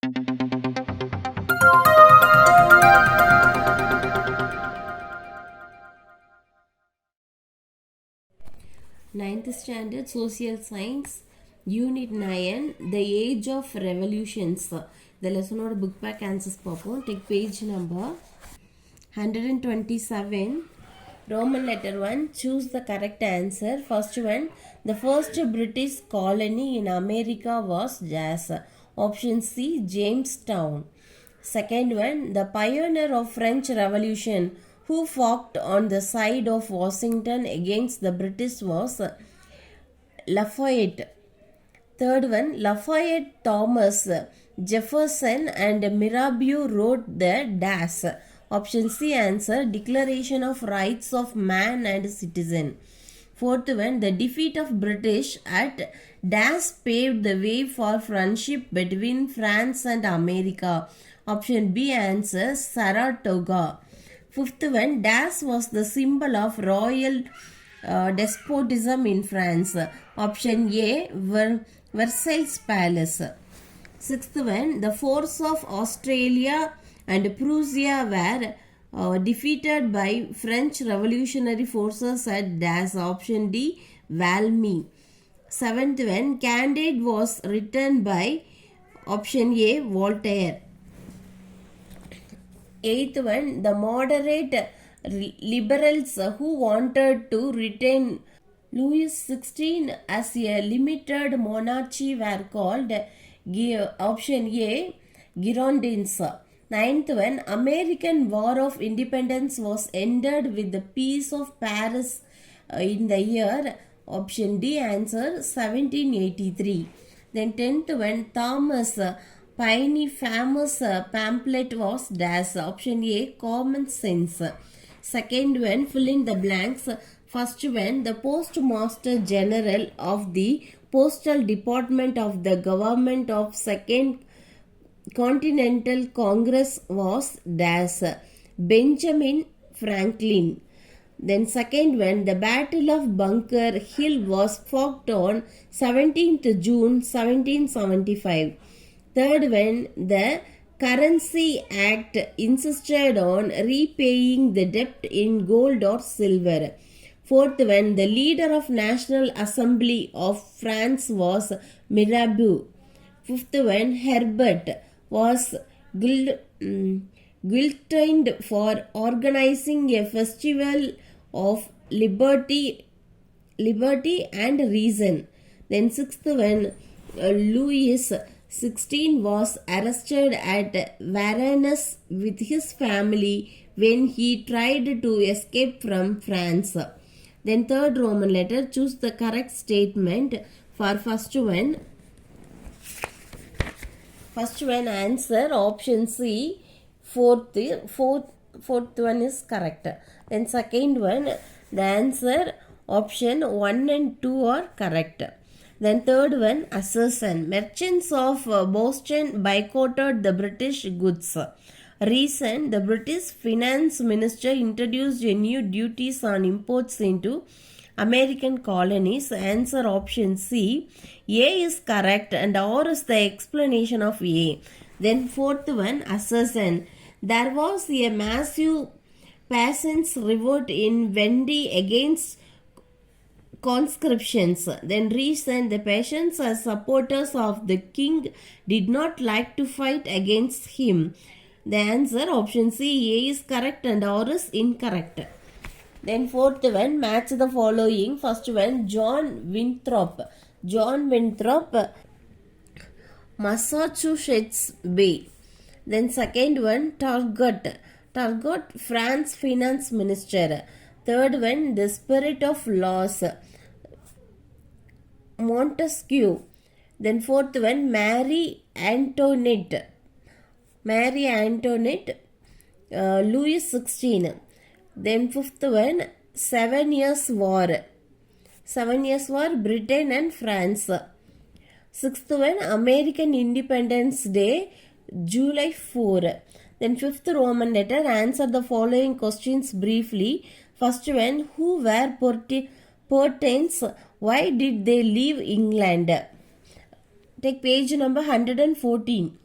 Ninth Standard Social Science Unit 9 The Age of Revolutions. The lesson or book pack answers பார்ப்போம். Take page number 127. Roman letter 1. Choose the correct answer. First one. The first British colony in America was Jazz. Option C. Jamestown. Second one. The pioneer of French Revolution who fought on the side of Washington against the British was Lafayette. Third one, Lafayette, Thomas Jefferson and Mirabeau wrote the dash. Option C answer, Declaration of Rights of Man and Citizen. Fourth one, the defeat of British at dash paved the way for friendship between France and America. Option B answer, Saratoga. Fifth one, dash was the symbol of royal despotism in France. Option A, Versailles Palace. Sixth one, the force of Australia and Prussia were defeated by French revolutionary forces at dash. Option D, Valmy. Seventh one, Candide was written by option A, Voltaire. Eighth one, the moderate liberals who wanted to retain Louis XVI as a limited monarchy were called option A, Girondins. Ninth one, American War of Independence was ended with the Peace of Paris in the year option D answer 1783. Then 10th one, Thomas Paine famous pamphlet was dash. Option A, Common Sense. Second one, fill in the blanks. First one, the Postmaster General of the Postal Department of the Government of Second Continental Congress was dash. Benjamin Franklin. Then second one, the Battle of Bunker Hill was fought on 17th June 1775. Third one, the Currency Act insisted on repaying the debt in gold or silver. Fourth one, the leader of National Assembly of France was Mirabeau. Fifth one, Herbert was guillotined for organizing a festival of liberty and reason. Then sixth one, Louis XVI was arrested at Varennes with his family when he tried to escape from France. Then third Roman letter, choose the correct statement for first one. First one answer option C, fourth one is correct. Then second one, the answer option 1 and 2 are correct. Then third one, assertion. Merchants of Boston boycotted the British goods. Reason, the British finance minister introduced new duties on imports into American colonies. Answer option C. A is correct and R is the explanation of A. Then fourth one, assertion. There was a massive peasants' revolt in Vendee against conscriptions. Then reason, the peasants as supporters of the king did not like to fight against him. The answer option C, A is correct and R is incorrect. Then fourth one, match the following. First one, John Winthrop, Massachusetts Bay. Then second one, Turgot, France finance minister. Third one, the spirit of laws, Montesquieu. Then fourth one, Marie Antoinette, Louis XVI. Then fifth one, 7 Years' War, Britain and France. Sixth one, American Independence Day, July 4. Then fifth Roman letter, answer the following questions briefly. First one, who were Puritans? Why did they leave England? Take page number 114.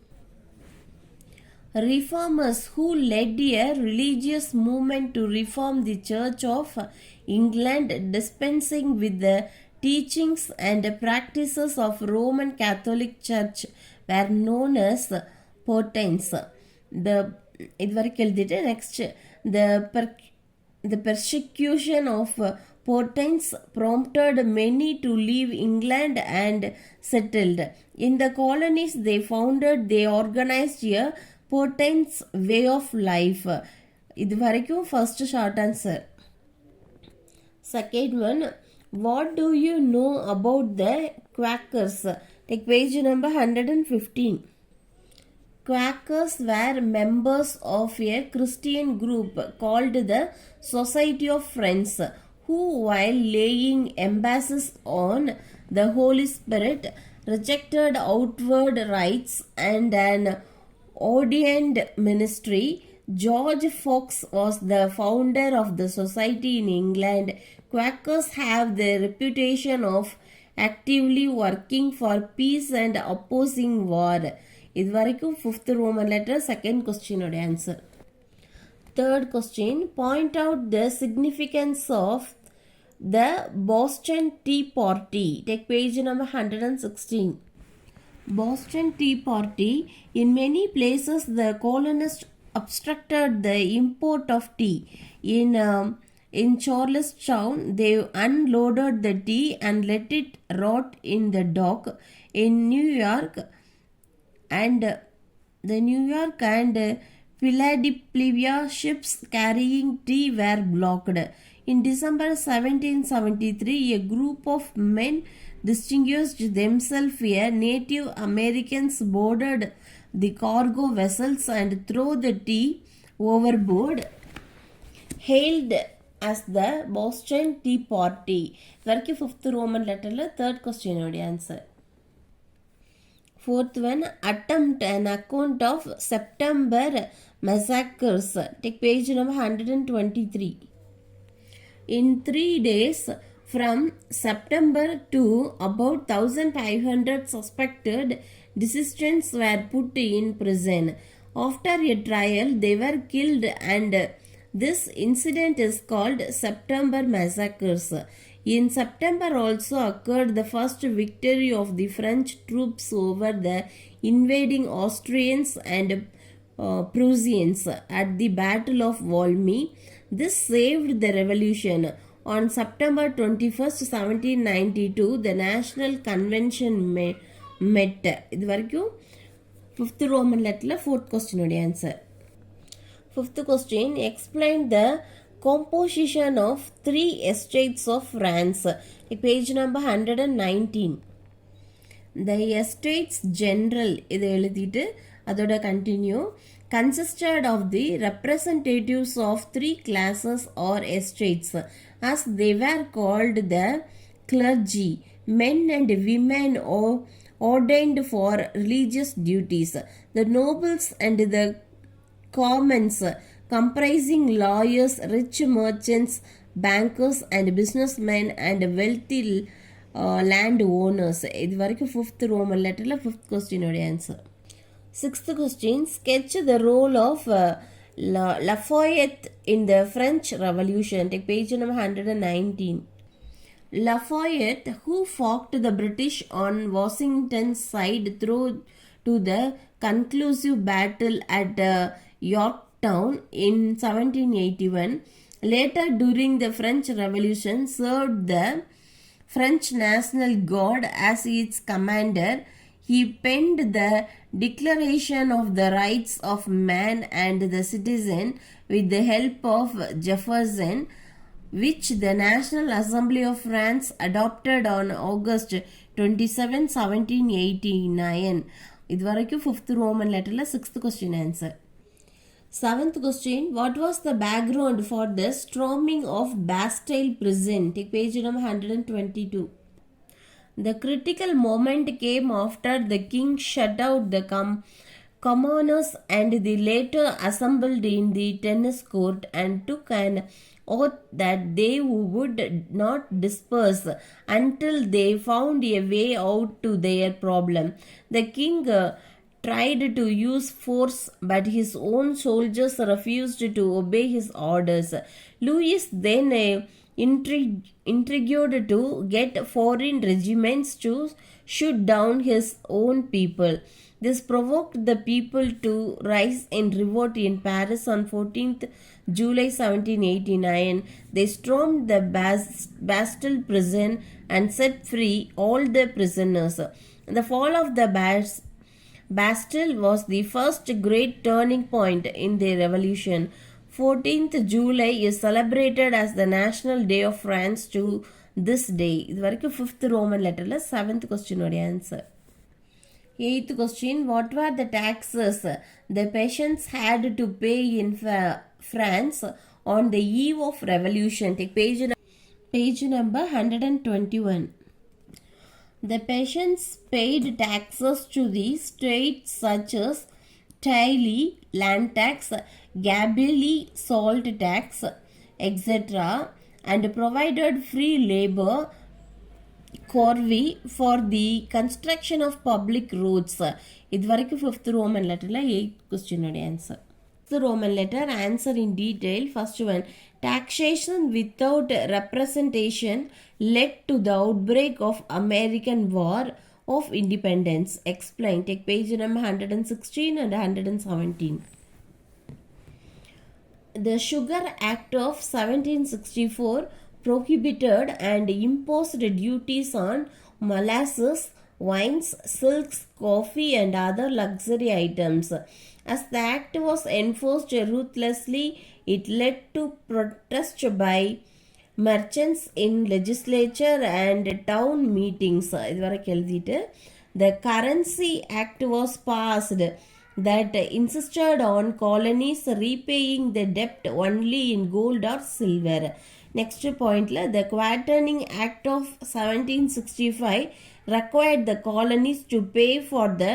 reformers who led a religious movement to reform the Church of England, dispensing with the teachings and practices of Roman Catholic Church, were known as Puritans. The ಇದುವರೆಗೆ ಕೇಳಿದಿಟ್ಟೆ. Next the persecution of Puritans prompted many to leave England and settled in the colonies. They organized a Puritans way of life. ಇದುವರೆಗೂ first short answer. Second one, what do you know about the Quakers? Take page number 115. Quakers were members of a Christian group called the Society of Friends, who, while laying emphasis on the Holy Spirit, rejected outward rites and an ordained ministry. George Fox was the founder of the society in England. Quakers have the reputation of actively working for peace and opposing war. ಇದುವರೆಗೂ fifth Roman letter. Second question ನೋಡಿ answer. Third question, point out the significance of the Boston Tea Party. Take page number 116. Boston Tea Party. In many places, the colonists obstructed the import of tea. In Charlestown, they unloaded the tea and let it rot in the dock. In New York and Philadelphia, ships carrying tea were blocked. In December 1773, a group of men distinguished themselves as Native Americans boarded the cargo vessels and threw the tea overboard, hailed as the Boston Tea Party. Varki fifth Roman letter la third question nodi answer. Fourth one, attempt an account of September massacres. Take page number 123. In 3 days from September to about 1,500 suspected dissidents were put in prison. After a trial, they were killed, and this incident is called September massacres. In September also occurred the first victory of the French troops over the invading Austrians and Prussians at the Battle of Valmy. This saved the revolution. On September 21st, 1792, the National Convention met. ಇದುವರೆಗೂ fifth Roman letter fourth question ನೋಡಿ answer. Fifth question, explain the composition of 3 estates of France. Page number 119. The estates general, இது எழுதிட்டு அதோட continue, consisted of the representatives of 3 classes or estates, as they were called the clergy, men and women ordained for religious duties, the nobles and the commons, comprising lawyers, rich merchants, bankers and businessmen and wealthy land owners. இது வரைக்கும் fifth Roman letterல fifth question ஓட answer. Sixth question, sketch the role of Lafayette in the French Revolution. Take page number 119. Lafayette, who fought the British on Washington's side through to the conclusive battle at Yorktown in 1781, later during the French Revolution served the French National Guard as its commander. He penned the Declaration of the Rights of Man and the Citizen with the help of Jefferson, which the National Assembly of France adopted on August 27, 1789. இதுவரைக்கும் fifth Roman letterல sixth question answer. Seventh question, what was the background for the storming of Bastille prison? Take page number 122. The critical moment came after the king shut out the commoners and the later assembled in the tennis court and took an oath that they would not disperse until they found a way out to their problem. The king tried to use force, but his own soldiers refused to obey his orders. Louis then intrigued to get foreign regiments to shoot down his own people. This provoked the people to rise in revolt in Paris on 14th July 1789. They stormed the Bastille prison and set free all the prisoners. The fall of the Bastille was the first great turning point in the revolution. 14th July is celebrated as the National Day of France to this day. இது வரைக்கும் 5th Roman letterல 7th question உடைய answer. 8th question, what were the taxes the peasants had to pay in France on the eve of revolution? Take page number 121. The peasants paid taxes to the states such as Tilly, land tax, Gabelli, salt tax, etc., and provided free labor Kalvi for the construction of public roads. இது வரைக்கும் 5th Roman letterல 8th question உடைய answer. 5th Roman letter answer in detail. First one, taxation without representation led to the outbreak of American War of Independence. Explain. Take page number 116 and 117. The Sugar Act of 1764 prohibited and imposed duties on molasses, wines, silks, coffee, and other luxury items. As the act was enforced ruthlessly, it led to protest by merchants in legislature and town meetings. The Currency Act was passed that insisted on colonies repaying the debt only in gold or silver. Next point, the Quaterning Act of 1765 required the colonies to pay for the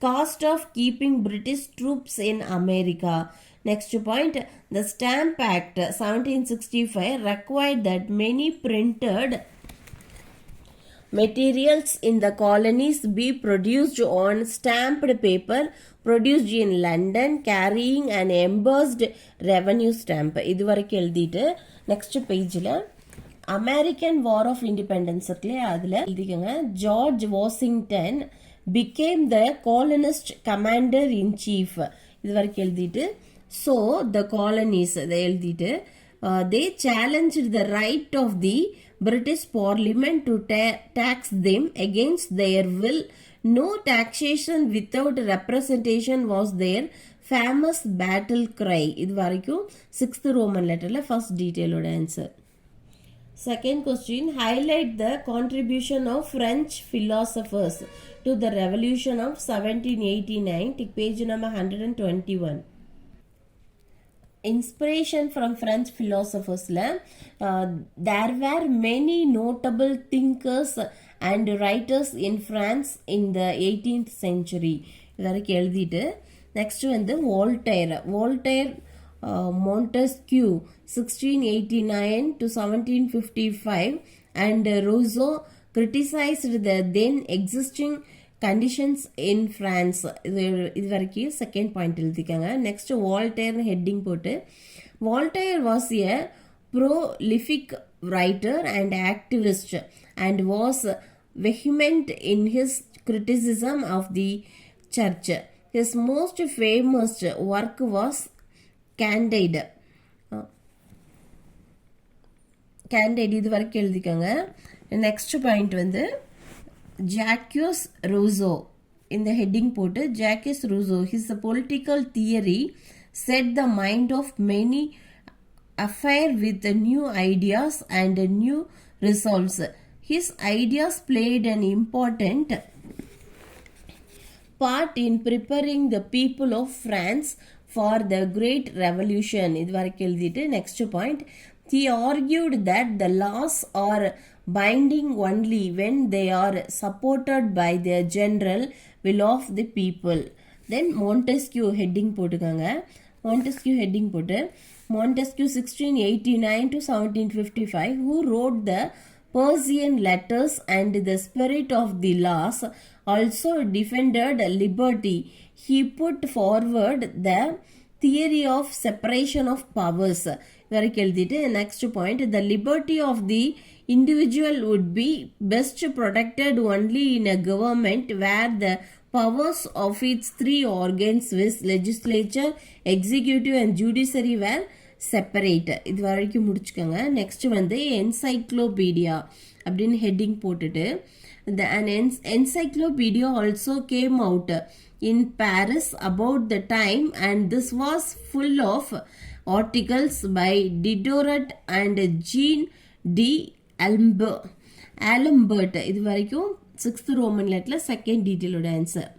cost of keeping British troops in America. Next point, the Stamp Act 1765 required that many printed materials in the colonies be produced on stamped paper produced in London carrying an embossed revenue stamp. இது வரைக்கும் எழுதிட்டு next பேஜில் American war of independence இருக்குல்லையே அதில் எழுதிக்கோங்க. George Washington became the colonist commander in chief. இது வரைக்கும் எழுதிட்டு so the colonies இதை எழுதிட்டு they challenged the right of the British Parliament to tax them against their will. No taxation without representation was their famous battle cry. இது வரைக்கும் 6th Roman letterல first detail ஓட answer. Second question, highlight the contribution of French philosophers to the revolution of 1789. Take page number 121. Inspiration from French philosophers. There were many notable thinkers and writers in France in the 18th century. Next வந்து Voltaire Montesquieu 1689 to 1755 and Rousseau criticized the then existing conditions in France. இது வரைக்கும் second point எழுதிக்காங்க. Next Voltaire heading போட்டு Voltaire was a prolific writer and activist and was vehement in his criticism of the church. His most famous work was Candide. இது வரைக்கும் எழுதிக்கோங்க. Next point வந்து Jacques Rousseau. In the heading போட்டு Jacques Rousseau, his political theory set the mind of many affair with new ideas and new resolves. His ideas played an important part in preparing the people of France for the Great Revolution. இது வரைக்கும் எழுதிட்டு next point he argued that the laws are binding only when they are supported by the general will of the people. Then Montesquieu heading போட்டுக்காங்க. Montesquieu heading போட்டு Montesquieu 1689 to 1755 who wrote the Persian letters and the spirit of the laws also defended liberty. He put forward the theory of separation of powers. வரைக்கும் எழுதிட்டு next point, the liberty of the individual would be best protected only in a government where the powers of its three organs with legislature, executive and judiciary were separate. இது வரைக்கும் முடிச்சுக்கோங்க. Next வந்து encyclopedia அப்படின்னு heading போட்டுட்டு an encyclopedia also came out in Paris about the time, and this was full of articles by Diderot and Jean d'Alembert. இது வரைக்கும் 6th Roman லெட்டர்ல second டீட்டெயிலோட answer.